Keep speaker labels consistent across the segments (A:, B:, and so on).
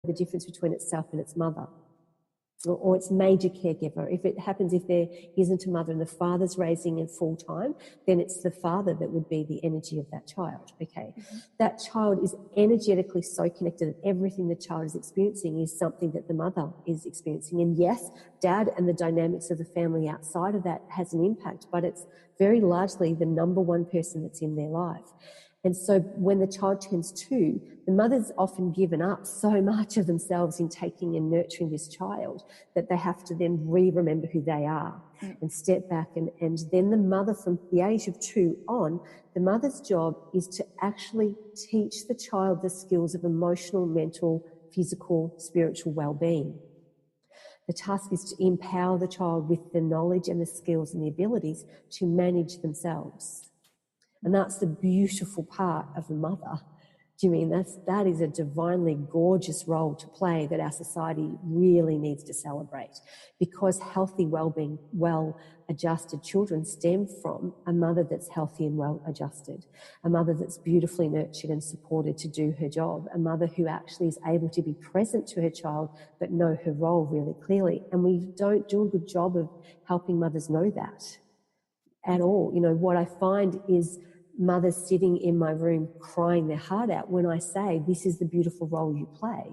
A: the difference between itself and its mother, or its major caregiver. If it happens, if there isn't a mother and the father's raising it full time, then it's the father that would be the energy of that child. Okay. That child is energetically so connected that everything the child is experiencing is something that the mother is experiencing. And yes, dad and the dynamics of the family outside of that has an impact, but it's very largely the number one person that's in their life. And so when the child turns 2, the mother's often given up so much of themselves in taking and nurturing this child that they have to then remember who they are and step back. And then the mother, from the age of 2 on, the mother's job is to actually teach the child the skills of emotional, mental, physical, spiritual well-being. The task is to empower the child with the knowledge and the skills and the abilities to manage themselves. And that's the beautiful part of the mother. Do you mean that is a divinely gorgeous role to play that our society really needs to celebrate? Because healthy, well-being, well-adjusted children stem from a mother that's healthy and well-adjusted, a mother that's beautifully nurtured and supported to do her job, a mother who actually is able to be present to her child but know her role really clearly. And we don't do a good job of helping mothers know that at all. You know, what I find is mothers sitting in my room crying their heart out when I say, this is the beautiful role you play,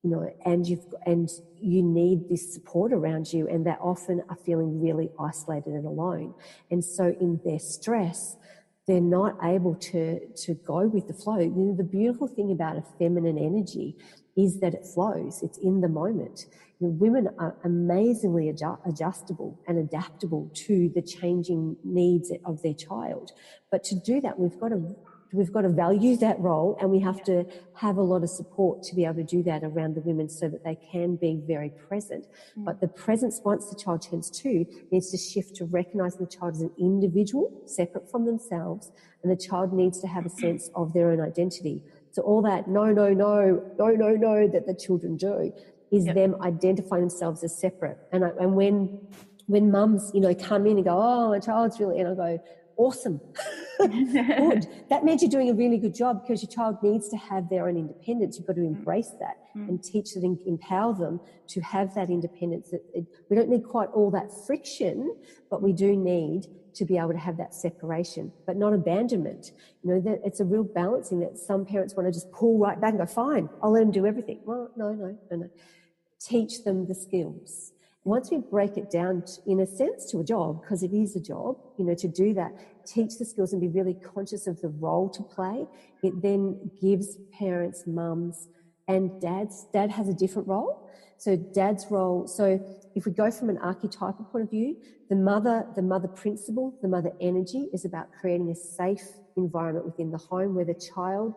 A: you know, and you need this support around you, and they often are feeling really isolated and alone. And so in their stress, they're not able to go with the flow. You know, the beautiful thing about a feminine energy is that it flows. It's in the moment. You know, women are amazingly adjustable and adaptable to the changing needs of their child. But to do that, we've got to value that role, and we have to have a lot of support to be able to do that around the women so that they can be very present. But the presence, once the child turns 2, needs to shift to recognising the child as an individual, separate from themselves, and the child needs to have a sense of their own identity. So all that no that the children do is them identifying themselves as separate. And when mums, you know, come in and go, oh, my child's really, and I go, awesome. Good. That means you're doing a really good job, because your child needs to have their own independence. You've got to embrace that and teach them and empower them to have that independence. We don't need quite all that friction, but we do need to be able to have that separation, but not abandonment. You know, that it's a real balancing that some parents want to just pull right back and go, fine, I'll let them do everything. Well, no. Teach them the skills. Once we break it down, in a sense, to a job, because it is a job, you know, to do that, teach the skills and be really conscious of the role to play. It then gives parents, mums, and dads. Dad has a different role. So dad's role, so if we go from an archetypal point of view, the mother principle, the mother energy is about creating a safe environment within the home where the child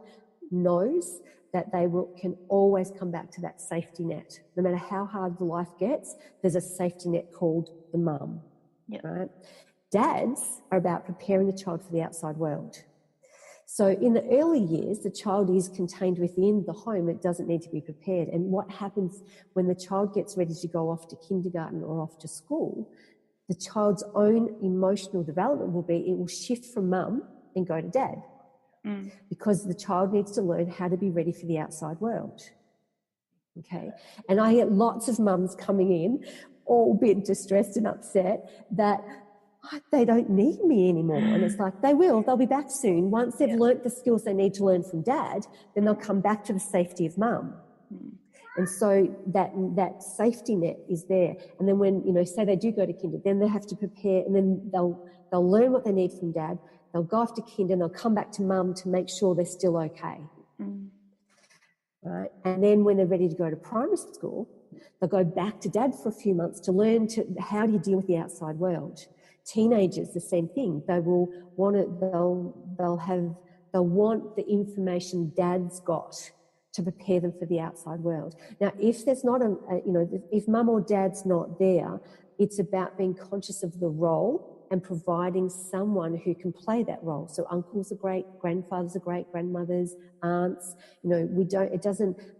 A: knows that they can always come back to that safety net. No matter how hard the life gets, there's a safety net called the mum. Right? Dads are about preparing the child for the outside world. So in the early years, the child is contained within the home. It doesn't need to be prepared. And what happens when the child gets ready to go off to kindergarten or off to school, the child's own emotional development it will shift from mum and go to dad. Because the child needs to learn how to be ready for the outside world. Okay. And I get lots of mums coming in, all a bit distressed and upset that they don't need me anymore. And it's like, they'll be back soon. Once they've learnt the skills they need to learn from dad, then they'll come back to the safety of mum. And so that safety net is there. And then when, you know, say they do go to kinder, then they have to prepare, and then they'll learn what they need from dad. They'll go off to kinder and they'll come back to mum to make sure they're still okay. Right? And then when they're ready to go to primary school, they'll go back to dad for a few months to learn how do you deal with the outside world. Teenagers, the same thing. They will want it. They'll want the information dad's got to prepare them for the outside world. Now, if there's not if mum or dad's not there, it's about being conscious of the role and providing someone who can play that role. So uncles are great, grandfathers are great, grandmothers, aunts, you know,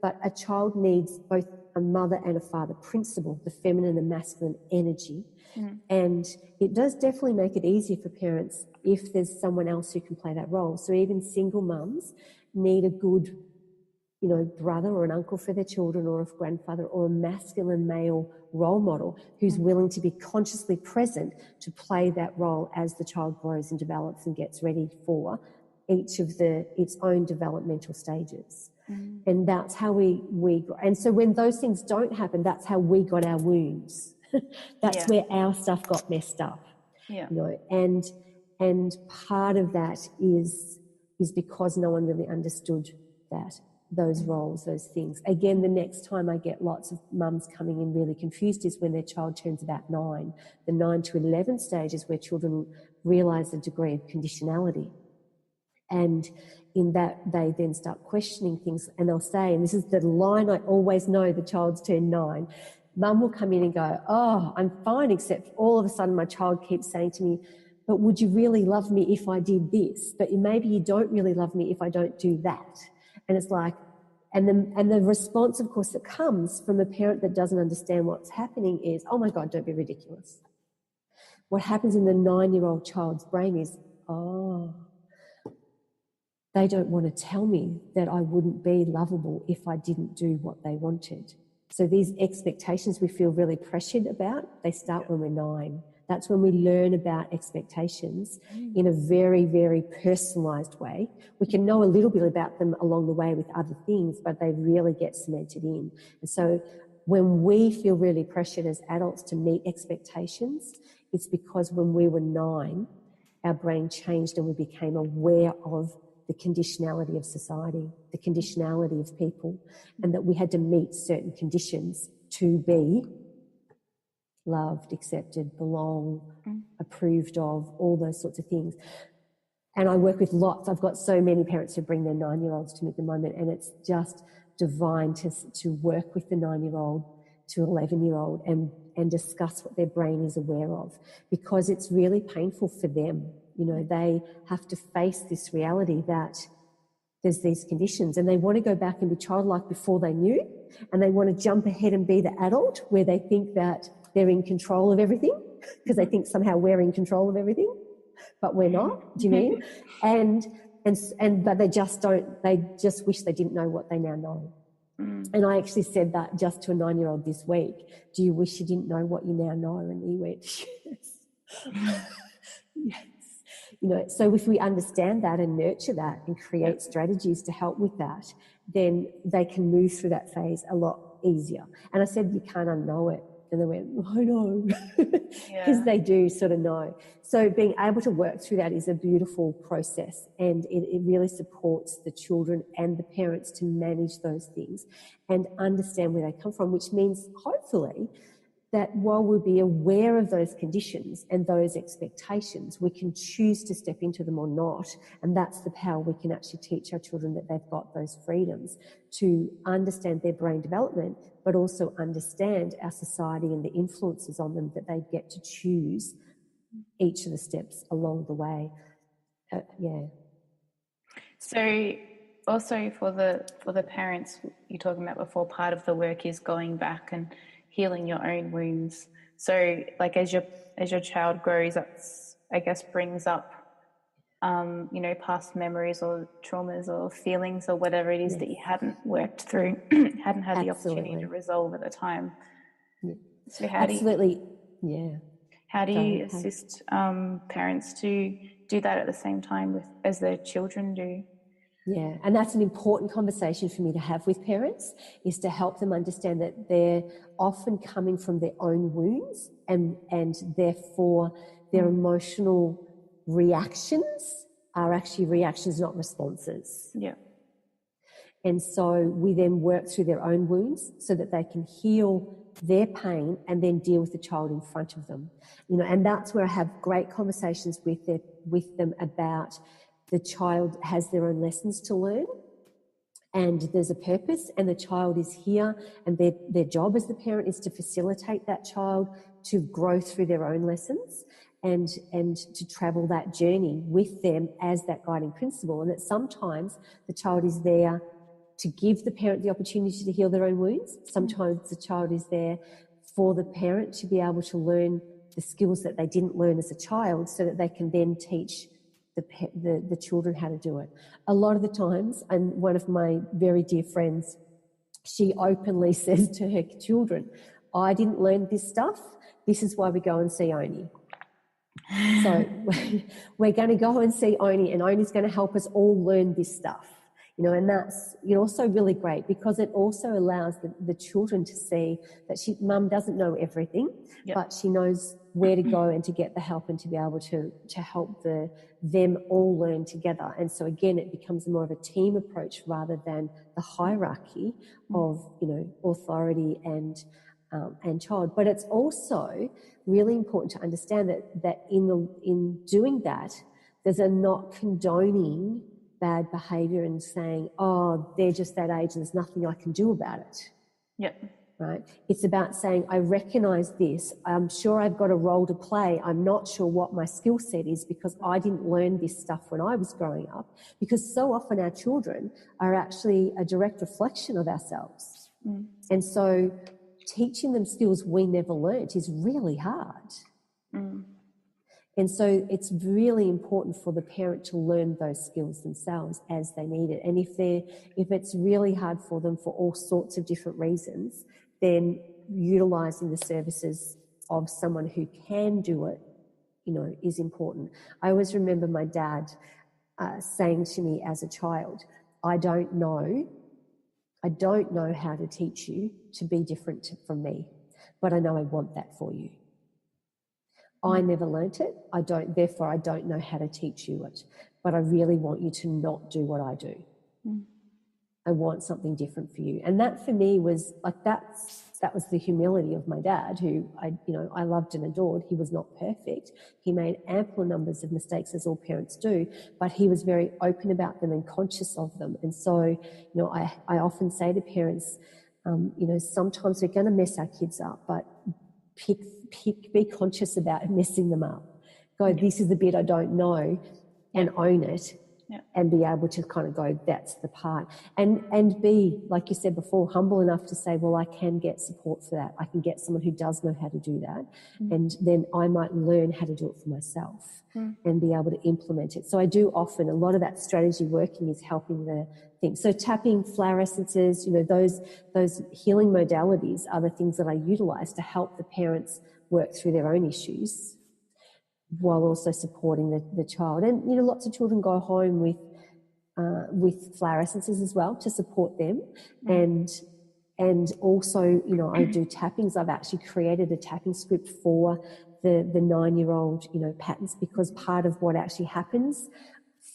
A: but a child needs both a mother and a father principle, the feminine and masculine energy. And it does definitely make it easier for parents if there's someone else who can play that role. So even single mums need a good brother or an uncle for their children, or a grandfather, or a masculine male role model who's willing to be consciously present to play that role as the child grows and develops and gets ready for each of its own developmental stages. And that's how we grow. And so when those things don't happen, that's how we got our wounds. That's where our stuff got messed up. And part of that is because no one really understood those roles, those things. Again, the next time I get lots of mums coming in really confused is when their child turns about 9. The 9 to 11 stage is where children realise the degree of conditionality. And in that, they then start questioning things, and they'll say, and this is the line I always know the child's turned 9, mum will come in and go, oh, I'm fine, except all of a sudden my child keeps saying to me, but would you really love me if I did this? But maybe you don't really love me if I don't do that. And it's like, and the response, of course, that comes from a parent that doesn't understand what's happening is, oh my God, don't be ridiculous. What happens in the 9-year-old child's brain is, oh, they don't want to tell me that I wouldn't be lovable if I didn't do what they wanted. So these expectations we feel really pressured about, they start when we're 9. That's when we learn about expectations in a very, very personalised way. We can know a little bit about them along the way with other things, but they really get cemented in. And so when we feel really pressured as adults to meet expectations, it's because when we were 9, our brain changed and we became aware of the conditionality of society, the conditionality of people, and that we had to meet certain conditions to be loved, accepted, belong, approved of, all those sorts of things. And I work with lots. I've got so many parents who bring their 9-year-olds to me at the moment, and it's just divine to work with the 9-year-old to 11-year-old and discuss what their brain is aware of, because it's really painful for them. They have to face this reality that there's these conditions, and they want to go back and be childlike before they knew, and they want to jump ahead and be the adult where they think that they're in control of everything, because they think somehow we're in control of everything, but we're not. Do you mean? But they just don't. They just wish they didn't know what they now know. And I actually said that just to a 9-year-old this week. Do you wish you didn't know what you now know? And he went, yes. Yes. So if we understand that and nurture that and create strategies to help with that, then they can move through that phase a lot easier. And I said, you can't unknow it. And they went, I know, because they do sort of know. So being able to work through that is a beautiful process, and it really supports the children and the parents to manage those things and understand where they come from, which means hopefully that while we'll be aware of those conditions and those expectations, we can choose to step into them or not. And that's the power we can actually teach our children, that they've got those freedoms to understand their brain development, but also understand our society and the influences on them, that they get to choose each of the steps along the way.
B: So also for the parents you're talking about before, part of the work is going back and healing your own wounds. So like as your child grows, that's, I guess, brings up past memories or traumas or feelings or whatever it is that you hadn't worked through, hadn't had the opportunity to resolve at the time. So how do you assist parents to do that at the same time as their children do?
A: Yeah, and that's an important conversation for me to have with parents, is to help them understand that they're often coming from their own wounds, and therefore their emotional reactions are actually reactions, not responses.
B: Yeah.
A: And so we then work through their own wounds so that they can heal their pain and then deal with the child in front of them. And that's where I have great conversations with them about the child has their own lessons to learn, and there's a purpose, and the child is here, and their job as the parent is to facilitate that child to grow through their own lessons and to travel that journey with them as that guiding principle. And that sometimes the child is there to give the parent the opportunity to heal their own wounds. Sometimes the child is there for the parent to be able to learn the skills that they didn't learn as a child, so that they can then teach the children how to do it. A lot of the times, and one of my very dear friends, she openly says to her children, I didn't learn this stuff. This is why we go and see Oni. So we're going to go and see Oni, and Oni's going to help us all learn this stuff. And that's also really great, because it also allows the children to see that mum doesn't know everything, but she knows where to go and to get the help and to be able to help them all learn together. And so again, it becomes more of a team approach rather than the hierarchy of authority and child. But it's also really important to understand that in doing that, there's a not condoning bad behaviour and saying, oh, they're just that age and there's nothing I can do about it.
B: Yep.
A: Right? It's about saying, I recognise this. I'm sure I've got a role to play. I'm not sure what my skill set is because I didn't learn this stuff when I was growing up. Because so often our children are actually a direct reflection of ourselves. And so teaching them skills we never learnt is really hard. And so it's really important for the parent to learn those skills themselves as they need it. And if it's really hard for them for all sorts of different reasons, then utilising the services of someone who can do it, is important. I always remember my dad saying to me as a child, I don't know how to teach you to be different from me, but I know I want that for you. I never learnt it. Therefore I don't know how to teach you it, but I really want you to not do what I do. I want something different for you. And that for me was like, that was the humility of my dad, who I loved and adored. He was not perfect. He made ample numbers of mistakes, as all parents do, but he was very open about them and conscious of them. And so, I often say to parents, sometimes we're going to mess our kids up, but be conscious about messing them up. Go, this is the bit I don't know, and own it. And be able to kind of go, that's the part. And be, like you said before, humble enough to say, well, I can get support for that. I can get someone who does know how to do that. And then I might learn how to do it for myself and be able to implement it. So I do often, a lot of that strategy working is helping the thing. So tapping, flower essences, those healing modalities are the things that I utilise to help the parents work through their own issues, while also supporting the child. And, lots of children go home with flower essences as well to support them. And also, I do tappings. I've actually created a tapping script for the 9-year-old, patterns, because part of what actually happens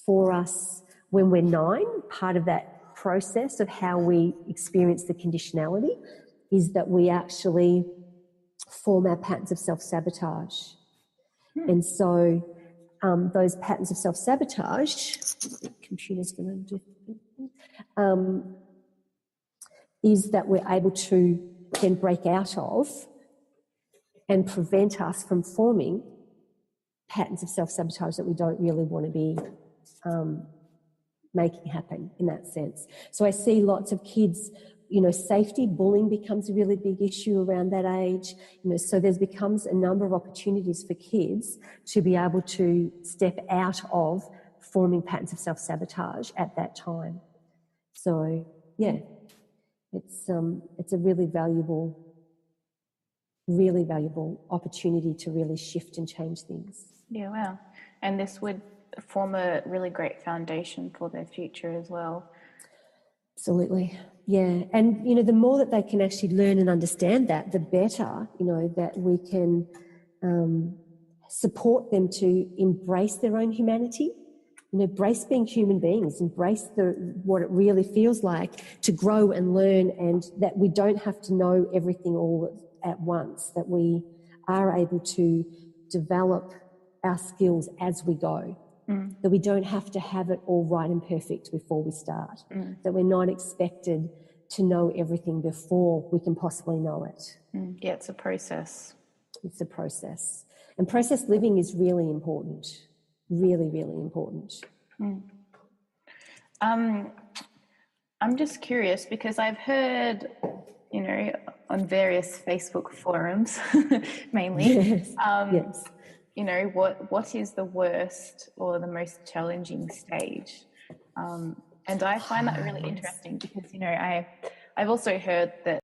A: for us when we're 9, part of that process of how we experience the conditionality is that we actually form our patterns of self-sabotage. And so those patterns of self-sabotage, the computer's going to do, is that we're able to then break out of and prevent us from forming patterns of self-sabotage that we don't really want to be making happen in that sense. So I see lots of kids, safety, bullying becomes a really big issue around that age. So there becomes a number of opportunities for kids to be able to step out of forming patterns of self-sabotage at that time. So, yeah, it's a really valuable opportunity to really shift and change things.
B: Yeah, wow. And this would form a really great foundation for their future as well.
A: Absolutely. Yeah. And, the more that they can actually learn and understand that, the better, that we can support them to embrace their own humanity, embrace being human beings, embrace what it really feels like to grow and learn, and that we don't have to know everything all at once, that we are able to develop our skills as we go. That we don't have to have it all right and perfect before we start, that we're not expected to know everything before we can possibly know it.
B: Yeah, it's a process.
A: It's a process. And process living is really important, really, really important.
B: I'm just curious because I've heard, on various Facebook forums mainly,
A: Yes.
B: you know, what is the worst or the most challenging stage? And I find that really interesting because, you know, I've also heard that